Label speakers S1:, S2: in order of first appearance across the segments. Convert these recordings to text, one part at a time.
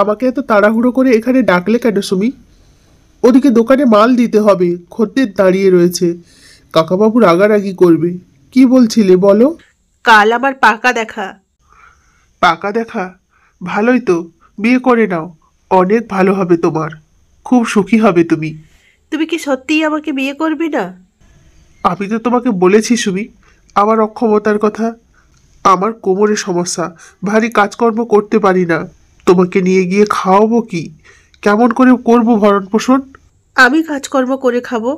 S1: আমাকে এত তাড়াহুড়ো করে এখানে ডাকলে কেন সুমি? ওদিকে দোকানে মাল দিতে হবে, খদ্দের দাঁড়িয়ে রয়েছে। কাকাবাবু রাগারাগি করবে। কি বলছিলে বলো?
S2: কাল আমার পাকা দেখা।
S1: পাকা দেখা? ভালোই তো, বিয়ে করে নাও। অনেক ভালো হবে তোমার, খুব সুখী হবে তুমি।
S2: তুমি কি সত্যিই আমাকে বিয়ে করবে না?
S1: আমি তো তোমাকে বলেছি সুমি, আমার অক্ষমতার কথা। আমার কোমরে সমস্যা, ভারী কাজকর্ম করতে পারি না। তোমাকে নিয়ে গিয়ে খাওয়াবো কি? কেমন করে করবো ভরণ পোষণ?
S2: আমি কাজকর্ম করে খাবো?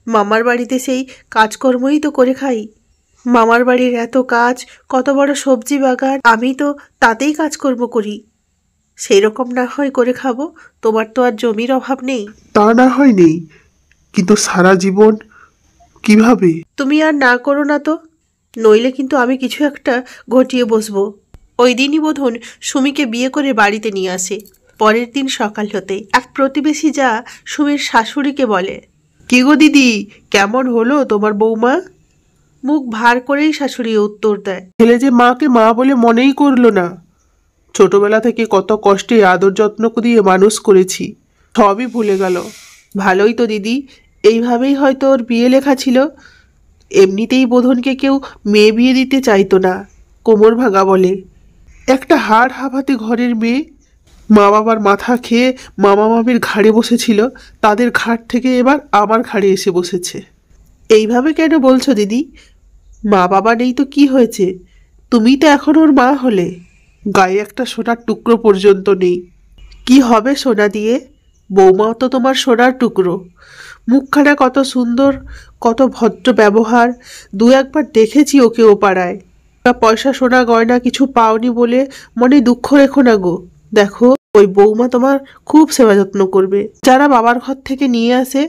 S2: মামার বাড়িতে সেই কাজকর্মই তো করে খাই। মামার বাড়ির এত কাজ, কত বড় সবজি বাগান, আমি তো তাতেই কাজকর্ম করি। সেই রকম না হয় করে খাবো। তোমার তো আর জমির অভাব নেই।
S1: তা না হয় নেই, কিন্তু সারা জীবন কিভাবে?
S2: তুমি আর না করো না তো, নইলে কিন্তু আমি কিছু একটা ঘটিয়ে বসবো। ওই দিনই বোধন সুমিকে বিয়ে করে বাড়িতে নিয়ে আসে। পরের দিন সকাল হতে এক প্রতিবেশী যা সুমির শাশুড়িকে বলে, কি গো দিদি, কেমন হলো তোমার বৌমা? মুখ ভার করেই শাশুড়ি উত্তর দেয়,
S1: ছেলে যে মাকে মা বলে মনেই করলো না। ছোটবেলা থেকে কত কষ্টে আদর যত্ন দিয়ে মানুষ করেছি, সবই ভুলে গেল।
S2: ভালোই তো দিদি, এইভাবেই হয়তো ওর বিয়ে লেখা ছিল। এমনিতেই বোধনকে কেউ মেয়ে বিয়ে দিতে চাইতো না, কোমর ভাঙা বলে।
S1: একটা হাড় হাফাতে ঘরের মেয়ে, মা বাবার মাথা খেয়ে মামা মামির ঘাড়ে বসেছিল, তাদের ঘাট থেকে এবার আমার ঘাড়ে এসে বসেছে।
S2: এইভাবে কেন বলছো দিদি? মা বাবা নেই তো কি হয়েছে? তুমি তো এখন ওর মা হলে।
S1: গায়ে একটা সোনার টুকরো পর্যন্ত নেই।
S2: কি হবে সোনা দিয়ে? বৌমাও তো তোমার সোনার টুকরো। মুখখানা কত সুন্দর, কত ভদ্র ব্যবহার। দু একবার দেখেছি ওকে ও পাড়ায়। পয়সা সোনা গয়না কিছু পাওনি বলে মনে দুঃখ রেখো না গো। দেখো, ওই বৌমা তোমার খুব সেবা যত্ন করবে। যারা বাবার ঘর থেকে নিয়ে আসে,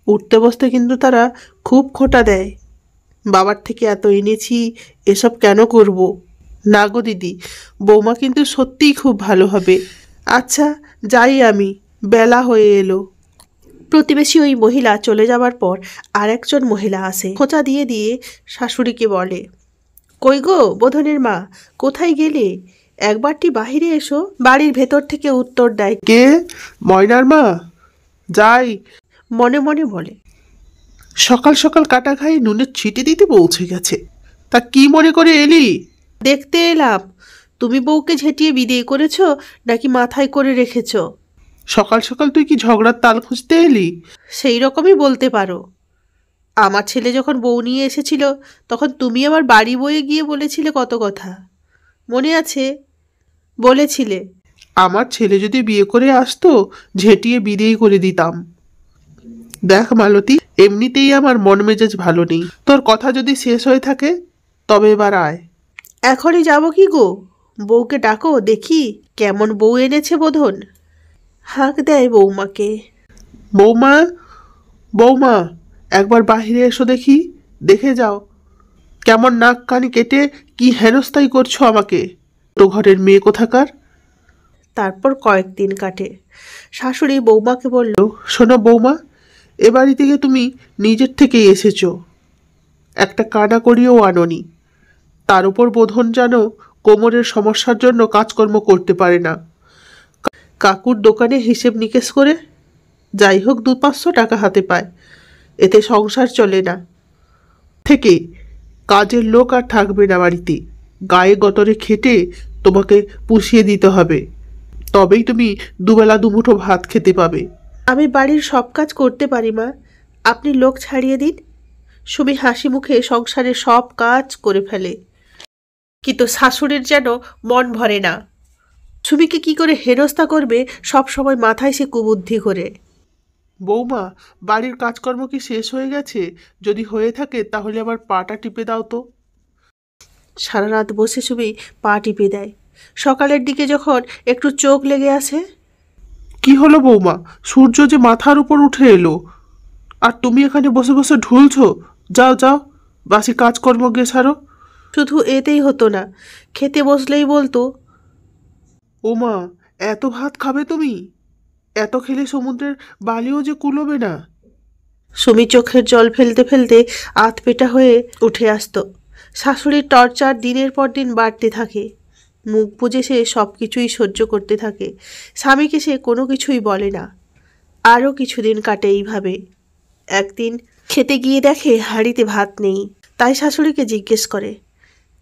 S2: উঠতে বসতে কিন্তু তারা খুব খোঁটা দেয়। বাবার থেকে এত এনেছি, এসব কেন করব? না গো দিদি, বৌমা কিন্তু সত্যিই খুব ভালো হবে। আচ্ছা, যাই আমি, বেলা হয়ে এলো। প্রতিবেশী ওই মহিলা চলে যাবার পর আর একজন মহিলা আসে। খোঁচা দিয়ে দিয়ে শাশুড়িকে বলে, কই গো বোধনের মা, কোথায় গেলে? একবারটি বাহিরে এসো। বাড়ির ভেতর থেকে উত্তর দেয়,
S1: কে? ময়নার মা? যাই।
S2: মনে মনে বলে,
S1: সকাল সকাল কাটা খাই নুনের ছিটে দিতে পৌঁছে গেছে। তা কি মনে করে এলি?
S2: দেখতে এলাম তুমি বউকে ঝেঁটিয়ে বিদেয় করেছো নাকি মাথায় করে রেখেছো।
S1: সকাল সকাল তুই কি ঝগড়ার তাল খুঁজতে এলি?
S2: সেই রকমই বলতে পারো। আমার ছেলে যখন বউ নিয়ে এসেছিল, তখন তুমি আমার বাড়ি বয়ে গিয়ে বলেছিলে কত কথা, মনে আছে? বলেছিলে
S1: আমার ছেলে যদি বিয়ে করে আসতো, ঝেঁটিয়ে বিদেয় করে দিতাম। দেখ মালতী, এমনিতেই আমার মন মেজাজ ভালো নেই। তোর কথা যদি শেষ হয়ে থাকে, তবে এবার আয়।
S2: এখনই যাব কি গো? বউকে ডাকো দেখি কেমন বউ এনেছে বোধন। হাঁক দেয় বৌমাকে।
S1: বৌমা, বৌমা, একবার বাহিরে এসো দেখি। দেখে যাও কেমন নাক কানি কেটে কি হেনস্থাই করছো আমাকে, তো ঘরের মেয়ে কোথাকার।
S2: তারপর কয়েকদিন কাটে। শাশুড়ি বৌমাকে বলল,
S1: শোনো বৌমা, এ বাড়ি থেকে তুমি নিজের থেকেই এসেছো, একটা কানা করিয়েও আনোনি। তার উপর বোধন যেন কোমরের সমস্যার জন্য কাজকর্ম করতে পারে না। কাকুর দোকানে হিসেব নিকেশ করে যাই হোক 200-500 টাকা হাতে পায়, এতে সংসার চলে না। থেকে কাজের লোক আর থাকবে না বাড়িতে, গায়ে গতরে খেটে তোমাকে পুষিয়ে দিতে হবে, তবেই তুমি দুবেলা দুমুঠো ভাত খেতে পাবে।
S2: আমি বাড়ির সব কাজ করতে পারি মা, আপনি লোক ছাড়িয়ে দিন। সুমি হাসি মুখে সংসারের সব কাজ করে ফেলে, কিন্তু শাশুড়ির যেন মন ভরে না। সুমিকে কি করে হেনস্থা করবে সব সময় মাথায় সে কুবুদ্ধি করে।
S1: বৌমা, বাড়ির কাজকর্ম কি শেষ হয়ে গেছে? যদি হয়ে থাকে তাহলে আবার পাটা টিপে দাও তো।
S2: সারা রাত বসে সুমি পা টিপে দেয়। সকালের দিকে যখন একটু চোখ লেগে আসে,
S1: কি হলো বৌমা, সূর্য যে মাথার উপর উঠে এলো, আর তুমি এখানে বসে বসে ঢুলছো? যাও যাও, বাসি কাজকর্ম গিয়ে সারো।
S2: শুধু এতেই হতো না, খেতে বসলেই বলতো,
S1: ও মা, এত ভাত খাবে তুমি? এত খেলে সমুদ্রের বালিও যে কুলোবে না।
S2: সুমি চোখের জল ফেলতে ফেলতে আধপেটা হয়ে উঠে আসতো। শাশুড়ির টর্চার দিনের পর দিন বাড়তে থাকে। মুখ বুজে সে সব কিছুই সহ্য করতে থাকে। স্বামীকে সে কোনো কিছুই বলে না। আরও কিছুদিন কাটে এইভাবে। একদিন খেতে গিয়ে দেখে হাঁড়িতে ভাত নেই। তাই শাশুড়িকে জিজ্ঞেস করে,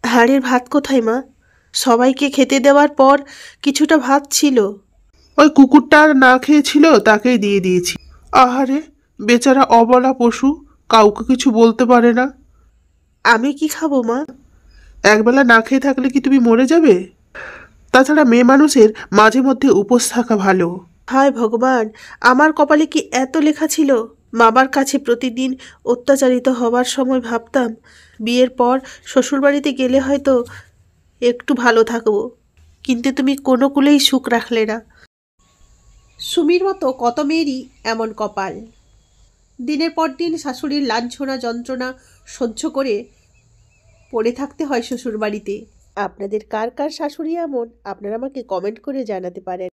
S2: হাঁড়ির ভাত কোথায় মা? সবাইকে খেতে দেওয়ার পর কিছুটা ভাত ছিল।
S1: ওই কুকুরটা আর না খেয়েছিল, তাকেই দিয়ে দিয়েছি। আহারে, বেচারা অবলা পশু, কাউকে কিছু বলতে পারে না।
S2: আমি কি খাবো মা?
S1: একবেলা না খেয়ে থাকলে কি তুমি মরে যাবে? তাছাড়া মেয়ে মানুষের মাঝে মধ্যে উপোস থাকা ভালো।
S2: হায় ভগবান, আমার কপালে কি এত লেখা ছিল? বাবার কাছে প্রতিদিন অত্যাচারিত হবার সময় ভাবতাম বিয়ের পর শ্বশুরবাড়িতে গেলে হয়তো একটু ভালো থাকবো, কিন্তু তুমি কোনো কুলেই সুখ রাখলে না। সুমির মতো কত মেয়েরই এমন কপাল। দিনের পর দিন শাশুড়ির লাঞ্ছনা যন্ত্রণা সহ্য করে পড়ে থাকতে হয় শ্বশুরবাড়িতে। আপনাদের কার কার শাশুড়ি এমন, আপনারা আমাকে কমেন্ট করে জানাতে পারেন।